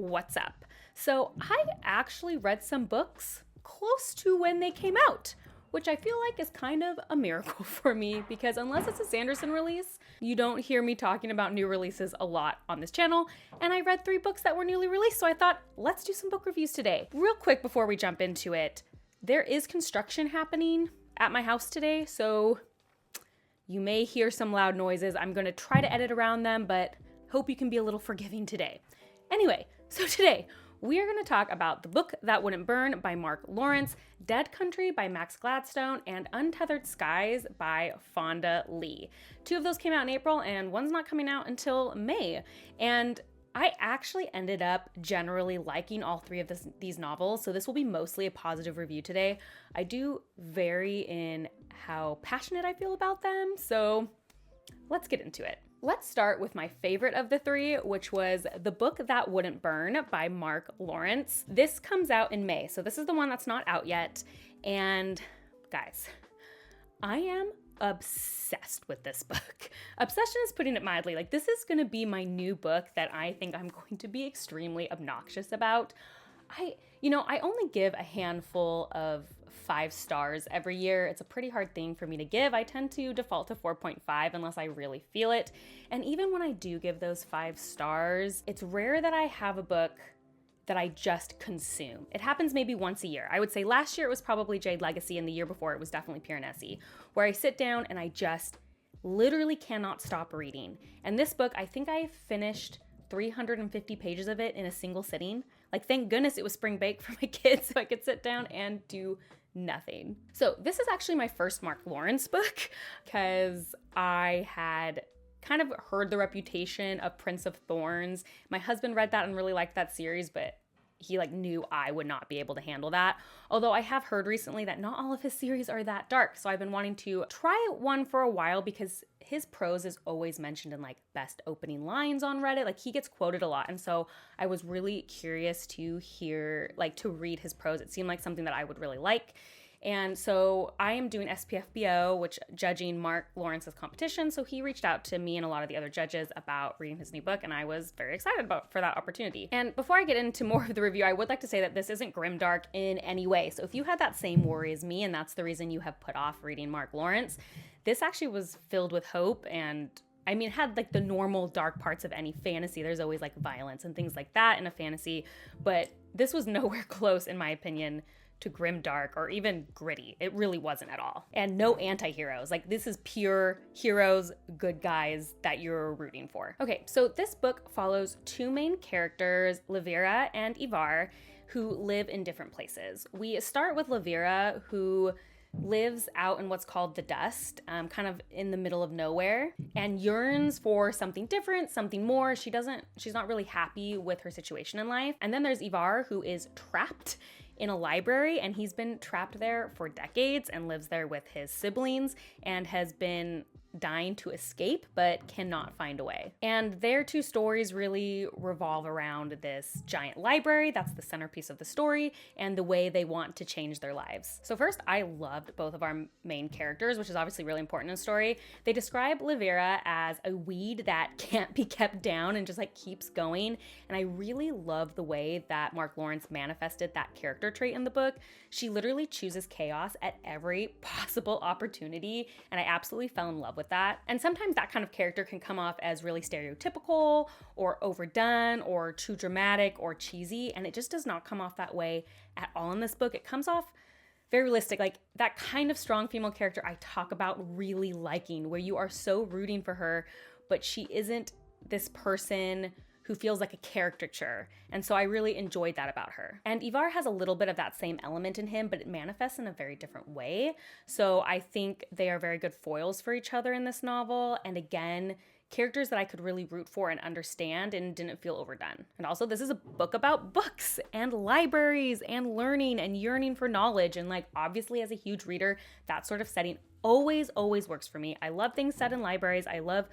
what's up? So I actually read some books close to when they came out, which I feel like is kind of a miracle for me because unless it's a Sanderson release, you don't hear me talking about new releases a lot on this channel. And I read 3 books that were newly released, so I thought, let's do some book reviews today. Real quick before we jump into it, there is construction happening at my house today, so you may hear some loud noises. I'm gonna try to edit around them, but hope you can be a little forgiving today. Anyway, so today, we are going to talk about The Book That Wouldn't Burn by Mark Lawrence, Dead Country by Max Gladstone, and Untethered Skies by Fonda Lee. 2 of those came out in April, and one's not coming out until May. And I actually ended up generally liking all 3 of these novels, so this will be mostly a positive review today. I do vary in how passionate I feel about them, so let's get into it. Let's start with my favorite of the 3, which was The Book That Wouldn't Burn by Mark Lawrence. This comes out in May, so this is the one that's not out yet. And guys, I am obsessed with this book. Obsession is putting it mildly. Like, this is gonna be my new book that I think I'm going to be extremely obnoxious about. I only give a handful of 5 stars every year. It's a pretty hard thing for me to give. I tend to default to 4.5 unless I really feel it. And even when I do give those 5 stars, it's rare that I have a book that I just consume. It happens maybe once a year. I would say last year it was probably Jade Legacy, and the year before it was definitely Piranesi, where I sit down and I just literally cannot stop reading. And this book, I think I finished 350 pages of it in a single sitting. Like, thank goodness it was spring break for my kids so I could sit down and do nothing. So this is actually my first Mark Lawrence book because I had kind of heard the reputation of Prince of Thorns. My husband read that and really liked that series, but he knew I would not be able to handle that. Although I have heard recently that not all of his series are that dark. So I've been wanting to try one for a while because his prose is always mentioned in best opening lines on Reddit. He gets quoted a lot. And so I was really curious to hear, to read his prose. It seemed like something that I would really like. And so I am doing SPFBO, which judging Mark Lawrence's competition. So he reached out to me and a lot of the other judges about reading his new book, and I was very excited for that opportunity. And before I get into more of the review, I would like to say that this isn't grimdark in any way. So if you had that same worry as me, and that's the reason you have put off reading Mark Lawrence, this actually was filled with hope, and it had the normal dark parts of any fantasy. There's always violence and things like that in a fantasy, but this was nowhere close, in my opinion, to grimdark or even gritty. It really wasn't at all. And no anti-heroes. This is pure heroes, good guys that you're rooting for. Okay, so this book follows 2 main characters, Livira and Ivar, who live in different places. We start with Livira, who lives out in what's called the dust, kind of in the middle of nowhere, and yearns for something different, something more. She's not really happy with her situation in life. And then there's Ivar, who is trapped in a library, and he's been trapped there for decades and lives there with his siblings and has been dying to escape but cannot find a way. And their 2 stories really revolve around this giant library that's the centerpiece of the story and the way they want to change their lives. So first, I loved both of our main characters, which is obviously really important in the story. They describe Livira as a weed that can't be kept down and just keeps going. And I really love the way that Mark Lawrence manifested that character trait in the book. She literally chooses chaos at every possible opportunity, and I absolutely fell in love with that. And sometimes that kind of character can come off as really stereotypical or overdone or too dramatic or cheesy, and it just does not come off that way at all in this book. It comes off very realistic, that kind of strong female character I talk about really liking, where you are so rooting for her, but she isn't this person who feels like a caricature. And so I really enjoyed that about her. And Ivar has a little bit of that same element in him, but it manifests in a very different way. So I think they are very good foils for each other in this novel. And again, characters that I could really root for and understand and didn't feel overdone. And also, this is a book about books and libraries and learning and yearning for knowledge. And obviously as a huge reader, that sort of setting always works for me. I love things set in libraries. I love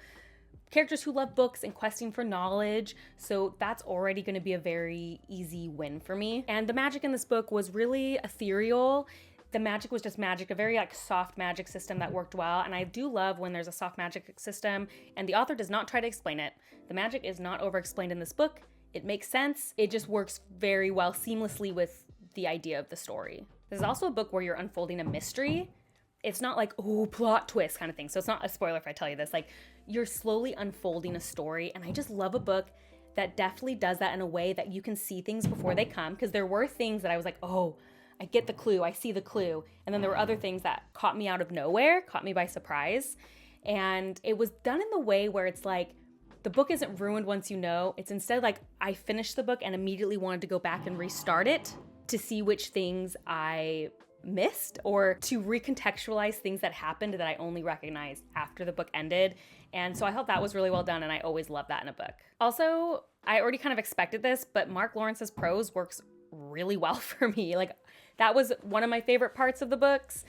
characters who love books and questing for knowledge, so that's already going to be a very easy win for me. And the magic in this book was really ethereal. The magic was just magic, a very soft magic system that worked well. And I do love when there's a soft magic system and the author does not try to explain it. The magic is not over-explained in this book. It makes sense. It just works very well seamlessly with the idea of the story. This is also a book where you're unfolding a mystery. It's not like, oh, plot twist kind of thing. So it's not a spoiler if I tell you this. Like, you're slowly unfolding a story. And I just love a book that definitely does that in a way that you can see things before they come. Because there were things that I was like, oh, I get the clue. I see the clue. And then there were other things that caught me out of nowhere, caught me by surprise. And it was done in the way where it's like, the book isn't ruined once you know. It's instead like I finished the book and immediately wanted to go back and restart it to see which things I missed or to recontextualize things that happened that I only recognized after the book ended. And so I thought that was really well done, and I always love that in a book. Also, I already kind of expected this, but Mark Lawrence's prose works really well for me. Like, that was one of my favorite parts of the books,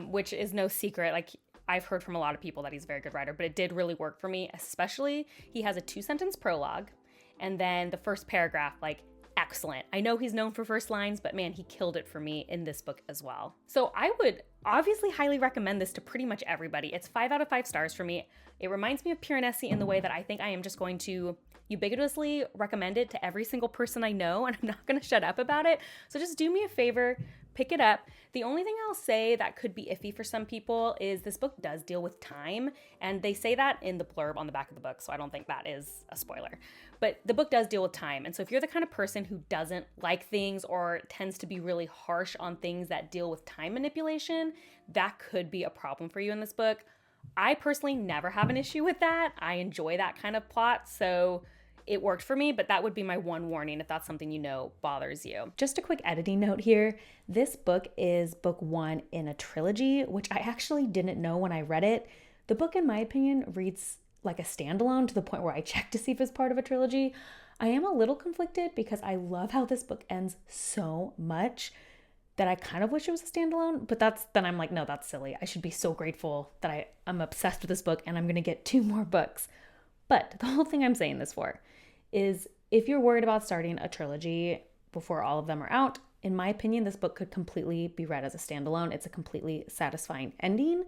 which is no secret. Like, I've heard from a lot of people that he's a very good writer, but it did really work for me, especially he has a 2-sentence prologue, and then the first paragraph, like, excellent. I know he's known for first lines, but man, he killed it for me in this book as well. So I would obviously highly recommend this to pretty much everybody. It's 5 out of 5 stars for me. It reminds me of Piranesi in the way that I think I am just going to ubiquitously recommend it to every single person I know, and I'm not going to shut up about it. So just do me a favor, pick it up. The only thing I'll say that could be iffy for some people is this book does deal with time, and they say that in the blurb on the back of the book, so I don't think that is a spoiler. But the book does deal with time, and so if you're the kind of person who doesn't like things or tends to be really harsh on things that deal with time manipulation, that could be a problem for you in this book. I personally never have an issue with that. I enjoy that kind of plot, so it worked for me, but that would be my one warning if that's something you know bothers you. Just a quick editing note here. This book is book 1 in a trilogy, which I actually didn't know when I read it. The book, in my opinion, reads like a standalone to the point where I checked to see if it's part of a trilogy. I am a little conflicted because I love how this book ends so much that I kind of wish it was a standalone, but then I'm like, no, that's silly. I should be so grateful that I'm obsessed with this book and I'm going to get 2 more books. But the whole thing I'm saying this for is if you're worried about starting a trilogy before all of them are out, in my opinion, this book could completely be read as a standalone. It's a completely satisfying ending.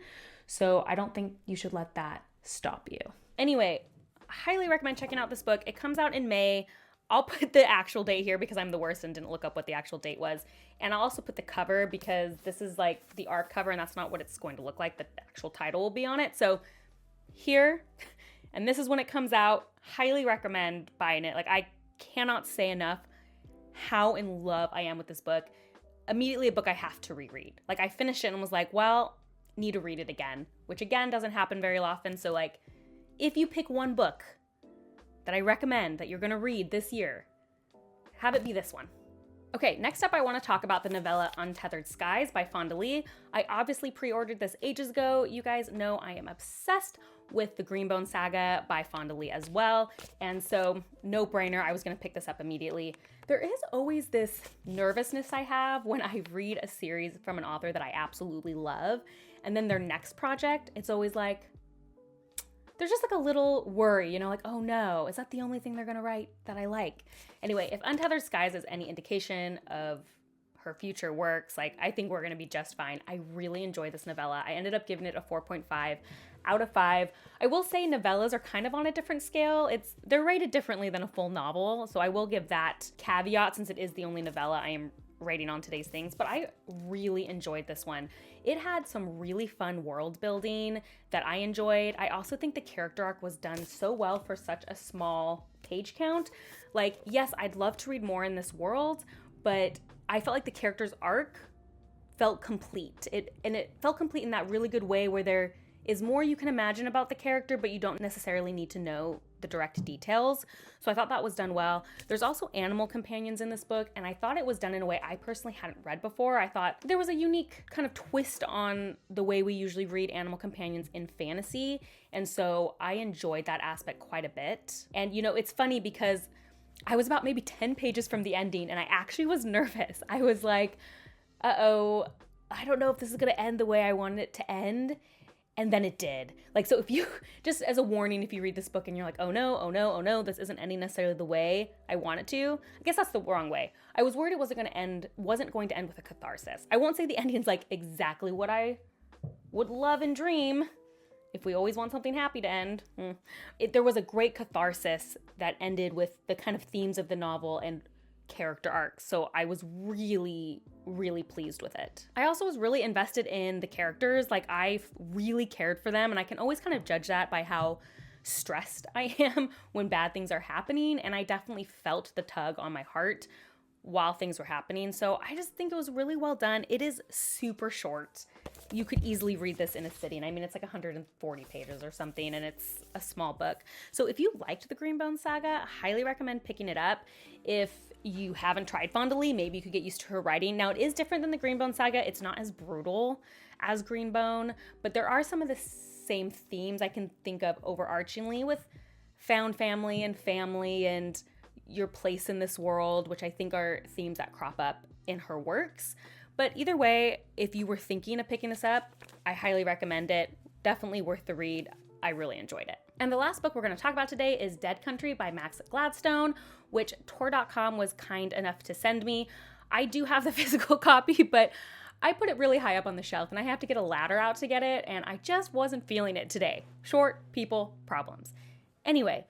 So I don't think you should let that stop you. Anyway, highly recommend checking out this book. It comes out in May. I'll put the actual date here because I'm the worst and didn't look up what the actual date was. And I'll also put the cover because this is like the art cover and that's not what it's going to look like. The actual title will be on it. So here, and this is when it comes out. Highly recommend buying it. Like, I cannot say enough how in love I am with this book. Immediately a book I have to reread. Like, I finished it and was like, well, need to read it again, which again doesn't happen very often. So like, if you pick one book that I recommend that you're going to read this year, have it be this one. Okay, next up I want to talk about the novella Untethered Skies by Fonda Lee. I obviously pre-ordered this ages ago. You guys know I am obsessed with the Greenbone Saga by Fonda Lee as well, and so no brainer, I was going to pick this up immediately. There is always this nervousness I have when I read a series from an author that I absolutely love, and then their next project, it's always like, there's just like a little worry, you know, like, oh no, is that the only thing they're gonna write that I like? Anyway, if Untethered Skies is any indication of her future works, like, I think we're gonna be just fine. I really enjoyed this novella. I ended up giving it a 4.5 out of 5. I will say novellas are kind of on a different scale. They're rated differently than a full novel, so I will give that caveat since it is the only novella I am rating on today's things, but I really enjoyed this one. It had some really fun world building that I enjoyed. I also think the character arc was done so well for such a small page count. Like, yes, I'd love to read more in this world, but I felt like the character's arc felt complete. It felt complete in that really good way where there is more you can imagine about the character, but you don't necessarily need to know the direct details. So I thought that was done well. There's also animal companions in this book, and I thought it was done in a way I personally hadn't read before. I thought there was a unique kind of twist on the way we usually read animal companions in fantasy, and so I enjoyed that aspect quite a bit. And you know, it's funny because I was about maybe 10 pages from the ending, and I actually was nervous. I was like, uh-oh, I don't know if this is gonna end the way I wanted it to end. And then it did. Like, so if you, just as a warning, if you read this book and you're like, oh no, this isn't ending necessarily the way I want it to, I guess that's the wrong way. I was worried it wasn't going to end with a catharsis. I won't say the ending's like exactly what I would love and dream. if we always want something happy to end, there was a great catharsis that ended with the kind of themes of the novel and character arcs. So I was really, really pleased with it. I also was really invested in the characters. Like, I really cared for them, and I can always kind of judge that by how stressed I am when bad things are happening. And I definitely felt the tug on my heart while things were happening. So I just think it was really well done. It is super short. You could easily read this in a sitting. I mean, it's like 140 pages or something, and it's a small book. So if you liked the Greenbone saga, I highly recommend picking it up. If you haven't tried Fonda Lee, maybe you could get used to her writing. Now, it is different than the Greenbone saga. It's not as brutal as Greenbone, but there are some of the same themes I can think of overarchingly with found family and your place in this world, which I think are themes that crop up in her works. But either way, if you were thinking of picking this up, I highly recommend it. Definitely worth the read. I really enjoyed it. And the last book we're going to talk about today is Dead Country by Max Gladstone, which Tor.com was kind enough to send me. I do have the physical copy, but I put it really high up on the shelf, and I have to get a ladder out to get it, and I just wasn't feeling it today. Short, people, problems. Anyway,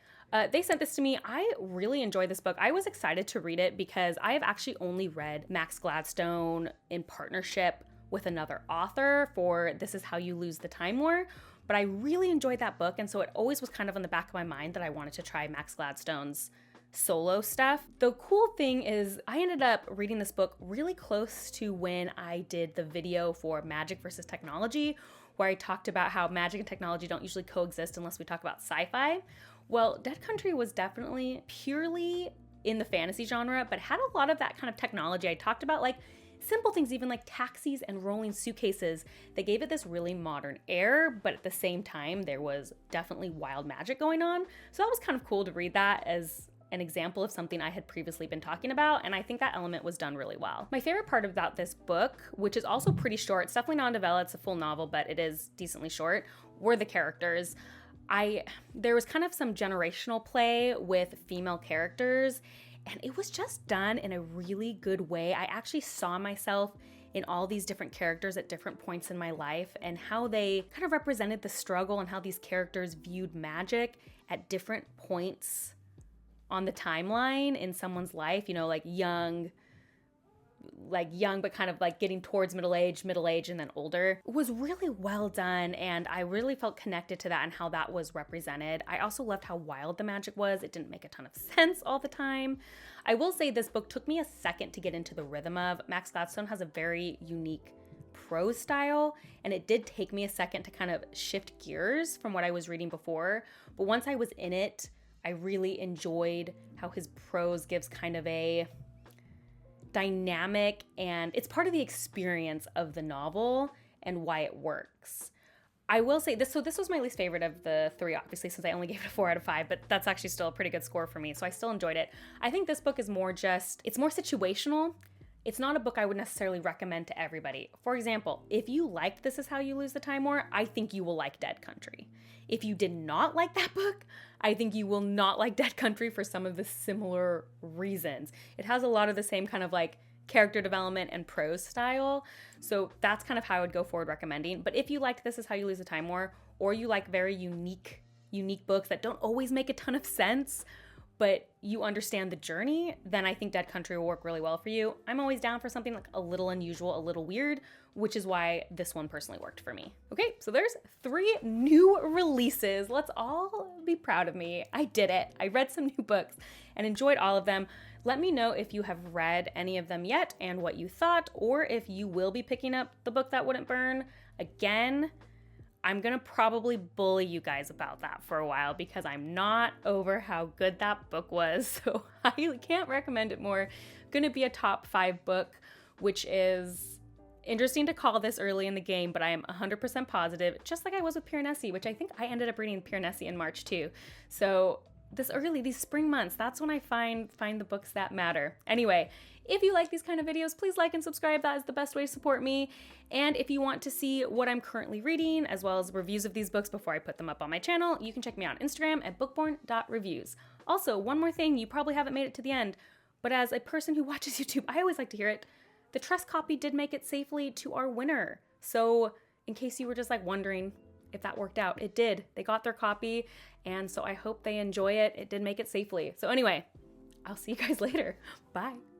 they sent this to me. I really enjoyed this book. I was excited to read it because I have actually only read Max Gladstone in partnership with another author for This Is How You Lose the Time War, but I really enjoyed that book, and so it always was kind of on the back of my mind that I wanted to try Max Gladstone's solo stuff. The cool thing is I ended up reading this book really close to when I did the video for Magic versus Technology, where I talked about how magic and technology don't usually coexist unless we talk about sci-fi. Well, Dead Country was definitely purely in the fantasy genre, but had a lot of that kind of technology. I talked about like simple things, even like taxis and rolling suitcases. They gave it this really modern air, but at the same time, there was definitely wild magic going on. So that was kind of cool to read that as an example of something I had previously been talking about, and I think that element was done really well. My favorite part about this book, which is also pretty short, it's definitely not a novella, it's a full novel, but it is decently short, were the characters. There was kind of some generational play with female characters, and it was just done in a really good way. I actually saw myself in all these different characters at different points in my life and how they kind of represented the struggle and how these characters viewed magic at different points on the timeline in someone's life, you know, like young, but kind of like getting towards middle age, and then older. It was really well done, and I really felt connected to that and how that was represented. I also loved how wild the magic was. It didn't make a ton of sense all the time. I will say this book took me a second to get into the rhythm of. Max Gladstone has a very unique prose style, and it did take me a second to kind of shift gears from what I was reading before. But once I was in it, I really enjoyed how his prose gives kind of a dynamic, and it's part of the experience of the novel and why it works. I will say this, so this was my least favorite of the three, obviously, since I only gave it a 4 out of 5, but that's actually still a pretty good score for me, so I still enjoyed it. I think this book is more it's more situational. It's not a book I would necessarily recommend to everybody. For example, if you liked This Is How You Lose the Time War, I think you will like Dead Country. If you did not like that book, I think you will not like Dead Country for some of the similar reasons. It has a lot of the same kind of like character development and prose style, so that's kind of how I would go forward recommending. But if you liked This Is How You Lose the Time War, or you like very unique books that don't always make a ton of sense, but you understand the journey, then I think Dead Country will work really well for you. I'm always down for something like a little unusual, a little weird, which is why this one personally worked for me. Okay, so there's 3 new releases. Let's all be proud of me. I did it. I read some new books and enjoyed all of them. Let me know if you have read any of them yet and what you thought, or if you will be picking up The Book That Wouldn't Burn. Again, I'm gonna probably bully you guys about that for a while because I'm not over how good that book was, so I can't recommend it more. Gonna be a top 5 book, which is interesting to call this early in the game, but I am 100% positive, just like I was with Piranesi, which I think I ended up reading Piranesi in March too. So these spring months, that's when I find the books that matter. Anyway, if you like these kind of videos, please like and subscribe. That is the best way to support me. And if you want to see what I'm currently reading, as well as reviews of these books before I put them up on my channel, you can check me out on Instagram at bookborn.reviews. Also, one more thing, you probably haven't made it to the end, but as a person who watches YouTube, I always like to hear it. The Trust copy did make it safely to our winner. So in case you were just like wondering, if that worked out. It did. They got their copy, and so I hope they enjoy it. It did make it safely. So anyway, I'll see you guys later. Bye.